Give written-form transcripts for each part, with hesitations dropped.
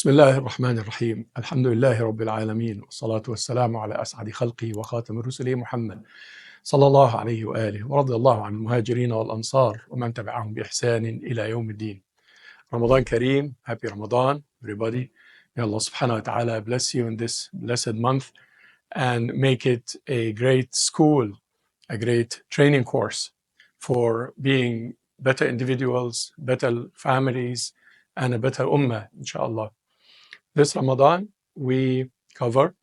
بسم الله الرحمن الرحيم. الحمد لله رب العالمين، والصلاة والسلام على أسعد خلقه وخاتم الرسل محمد صلى الله عليه وآله، ورضي الله عن المهاجرين والأنصار ومن تبعهم بإحسان إلى يوم الدين. Ramadan Kareem, happy Ramadan, everybody. May Allah subhanahu wa ta'ala bless you in this blessed month and make it a great school, a great training course for being better individuals, better families, and a better ummah, inshallah. This Ramadan, we cover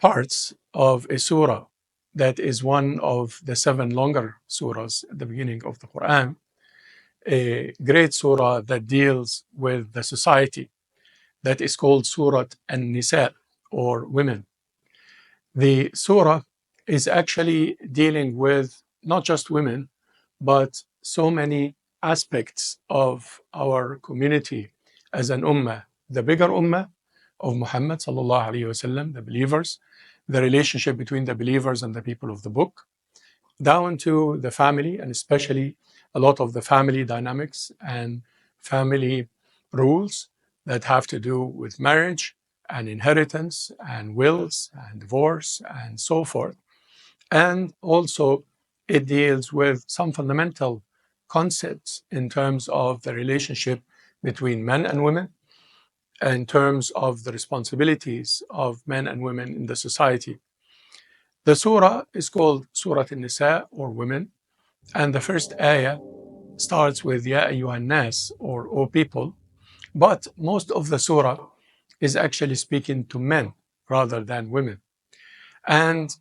parts of a surah that is one of the 7 longer surahs at the beginning of the Quran, a great surah that deals with the society that is called Surah An-Nisa, or women. The surah is actually dealing with not just women, but so many aspects of our community as an ummah, the bigger ummah of Muhammad sallallahu alaihi wasallam, the believers, the relationship between the believers and the people of the book, down to the family, and especially a lot of the family dynamics and family rules that have to do with marriage and inheritance and wills and divorce and so forth. And also it deals with some fundamental concepts in terms of the relationship between men and women, in terms of the responsibilities of men and women in the society. The surah is called Surah An-Nisa, or women, and the first ayah starts with Ya ayyuhan nas, or O people, but most of the surah is actually speaking to men rather than women. And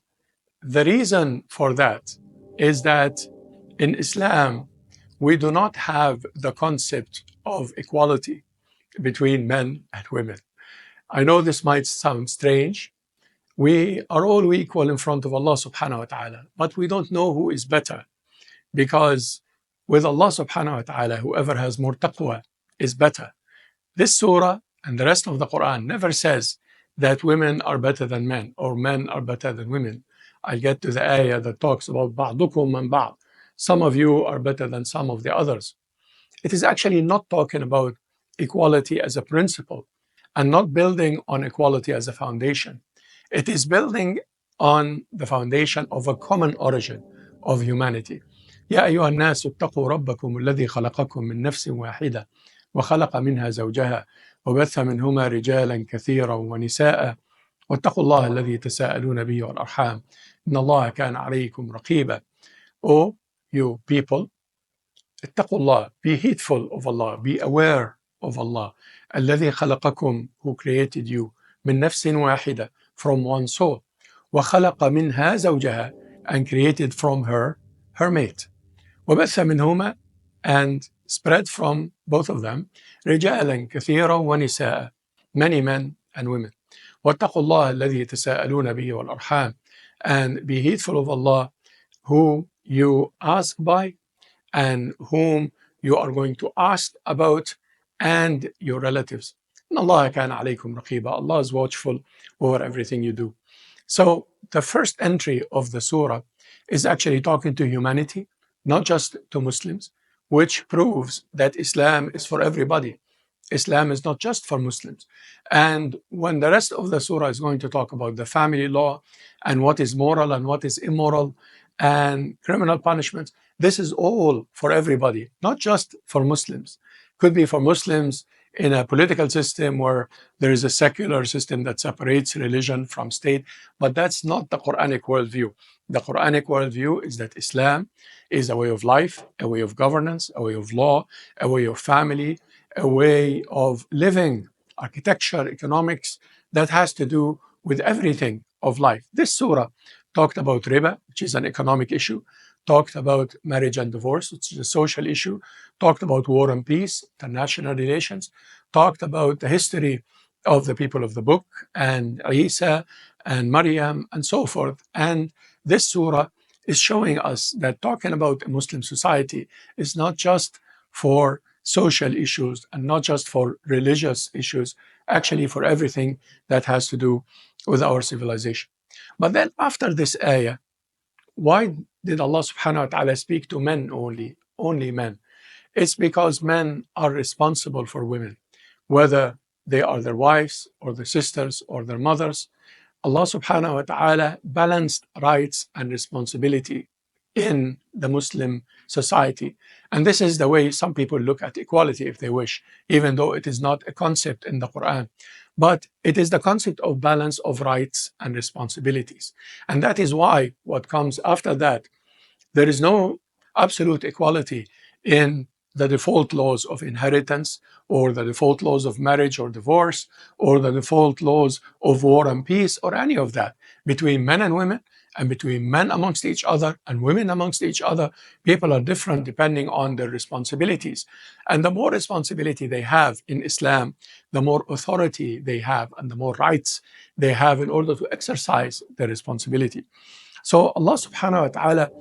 the reason for that is that in Islam, we do not have the concept of equality between men and women. I know this might sound strange. We are all equal in front of Allah subhanahu wa ta'ala, but we don't know who is better, because with Allah subhanahu wa ta'ala, whoever has more taqwa is better. This surah and the rest of the Quran never says that women are better than men or men are better than women. I'll get to the ayah that talks about ba'dukum man ba'd. Some of you are better than some of the others. It is actually not talking about equality as a principle and not building on equality as a foundation. It is building on the foundation of a common origin of humanity. يا أيها الناس اتقوا ربكم الذي خلقكم من نفس واحدة وخلق منها زوجها وبث منهما رجالا كثيرا ونساء واتقوا الله الذي تساءلون به والأرحام إن الله كان عليكم رقيبا. O you people, اتقوا الله, be heedful of Allah, be aware of Allah. الذي خلقكم, who created you, من نفس واحدة, from one soul, وخلق منها زوجها, and created from her mate, وبث منهما, and spread from both of them, رجالا كثيرا ونساء, many men and women. واتقوا الله الذي تساءلون به والأرحام, and be heedful of Allah, who you ask by and whom you are going to ask about, and your relatives. إن الله كان عليكم رقيبا. Allah is watchful over everything you do. So the first entry of the surah is actually talking to humanity, not just to Muslims, which proves that Islam is for everybody. Islam is not just for Muslims. And when the rest of the surah is going to talk about the family law and what is moral and what is immoral and criminal punishments, this is all for everybody, not just for Muslims. Could be for Muslims in a political system where there is a secular system that separates religion from state, but that's not the Quranic worldview. The Quranic worldview is that Islam is a way of life, a way of governance, a way of law, a way of family, a way of living, architecture, economics, that has to do with everything of life. This surah talked about riba, which is an economic issue, talked about marriage and divorce, which is a social issue, talked about war and peace, international relations, talked about the history of the people of the book and Isa and Maryam and so forth. And this surah is showing us that talking about a Muslim society is not just for social issues and not just for religious issues, actually for everything that has to do with our civilization. But then after this ayah, why did Allah subhanahu wa ta'ala speak to men only men? It's because men are responsible for women, whether they are their wives or their sisters or their mothers. Allah subhanahu wa ta'ala balanced rights and responsibility in the Muslim society. And this is the way some people look at equality if they wish, even though it is not a concept in the Quran. But it is the concept of balance of rights and responsibilities. And that is why what comes after that, there is no absolute equality in the default laws of inheritance or the default laws of marriage or divorce or the default laws of war and peace or any of that between men and women and between men amongst each other and women amongst each other. People are different depending on their responsibilities. And the more responsibility they have in Islam, the more authority they have and the more rights they have in order to exercise their responsibility. So Allah subhanahu wa ta'ala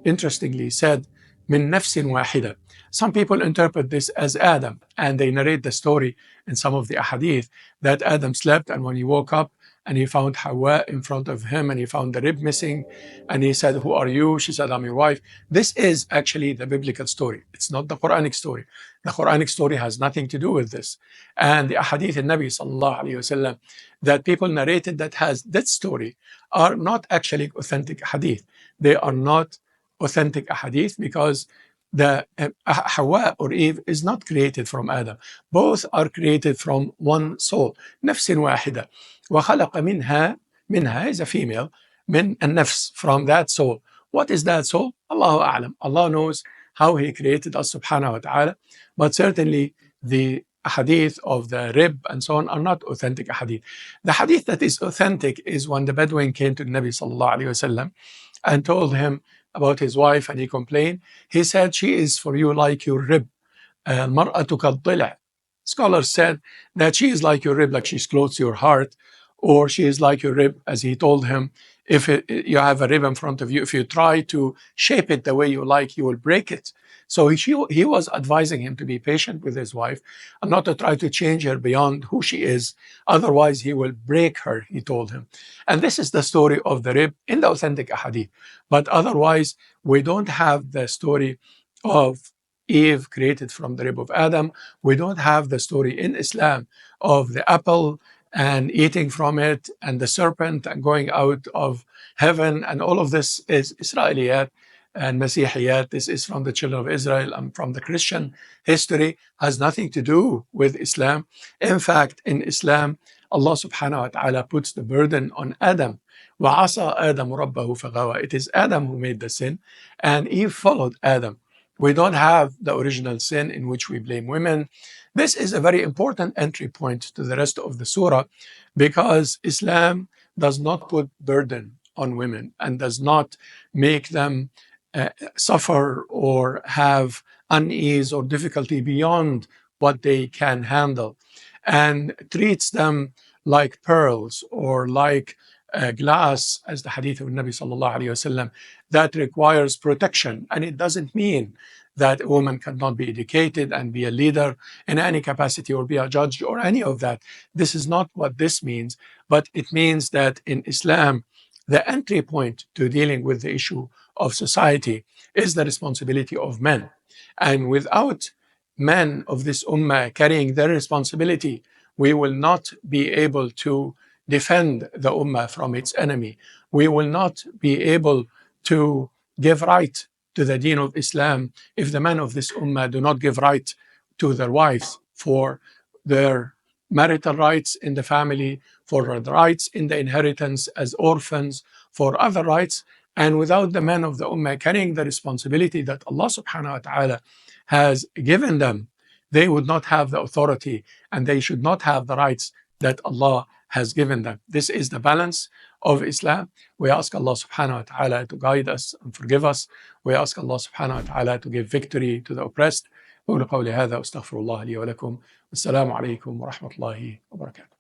interestingly said, min nafsin wahida. Some people interpret this as Adam, and they narrate the story in some of the ahadith that Adam slept, and when he woke up and he found Hawa in front of him and he found the rib missing, and he said, who are you? She said, I'm your wife. This is actually the biblical story. It's not the Quranic story. The Quranic story has nothing to do with this. And the ahadith in Nabi sallallahu alayhi wasallam that people narrated that has that story are not actually authentic hadith. They are not authentic ahadith because the Hawa or Eve is not created from Adam. Both are created from one soul. نفس واحدة. وخلق منها is a female. من النفس, from that soul. What is that soul? Allahu A'lam. Allah knows how He created us subhanahu wa ta'ala. But certainly the hadith of the rib and so on are not authentic hadith. The hadith that is authentic is when the Bedouin came to the Nabi sallallahu alayhi wasallam and told him about his wife and he complained. He said, she is for you like your rib. المرأة كالضلع. Scholars said that she is like your rib, like she's close to your heart, or she is like your rib, as he told him, if you have a rib in front of you, if you try to shape it the way you like, you will break it. So he was advising him to be patient with his wife and not to try to change her beyond who she is. Otherwise, he will break her, he told him. And this is the story of the rib in the authentic hadith. But otherwise, we don't have the story of Eve created from the rib of Adam. We don't have the story in Islam of the apple and eating from it and the serpent and going out of heaven. And all of this is Israeliyat and Masihiyat. This is from the children of Israel and from the Christian history, has nothing to do with Islam. In fact, in Islam, Allah subhanahu wa ta'ala puts the burden on Adam. وَعَصَى آدَمُ رَبَّهُ فَغَوَى. It is Adam who made the sin and Eve followed Adam. We don't have the original sin in which we blame women. This is a very important entry point to the rest of the surah because Islam does not put burden on women and does not make them suffer or have unease or difficulty beyond what they can handle, and treats them like pearls or like glass, as the hadith of Nabi sallallahu alayhi wasallam, that requires protection. And it doesn't mean that a woman cannot be educated and be a leader in any capacity or be a judge or any of that. This is not what this means, but it means that in Islam, the entry point to dealing with the issue of society is the responsibility of men. And without men of this ummah carrying their responsibility, we will not be able to defend the ummah from its enemy. We will not be able to give right to the deen of Islam if the men of this ummah do not give right to their wives for their marital rights in the family, for the rights in the inheritance as orphans, for other rights. And without the men of the ummah carrying the responsibility that Allah subhanahu wa ta'ala has given them, they would not have the authority and they should not have the rights that Allah has given them. This is the balance of Islam. We ask Allah subhanahu wa ta'ala to guide us and forgive us. We ask Allah subhanahu wa ta'ala to give victory to the oppressed. قولوا قولي هذا واستغفر الله لي ولكم. والسلام عليكم ورحمة الله وبركاته.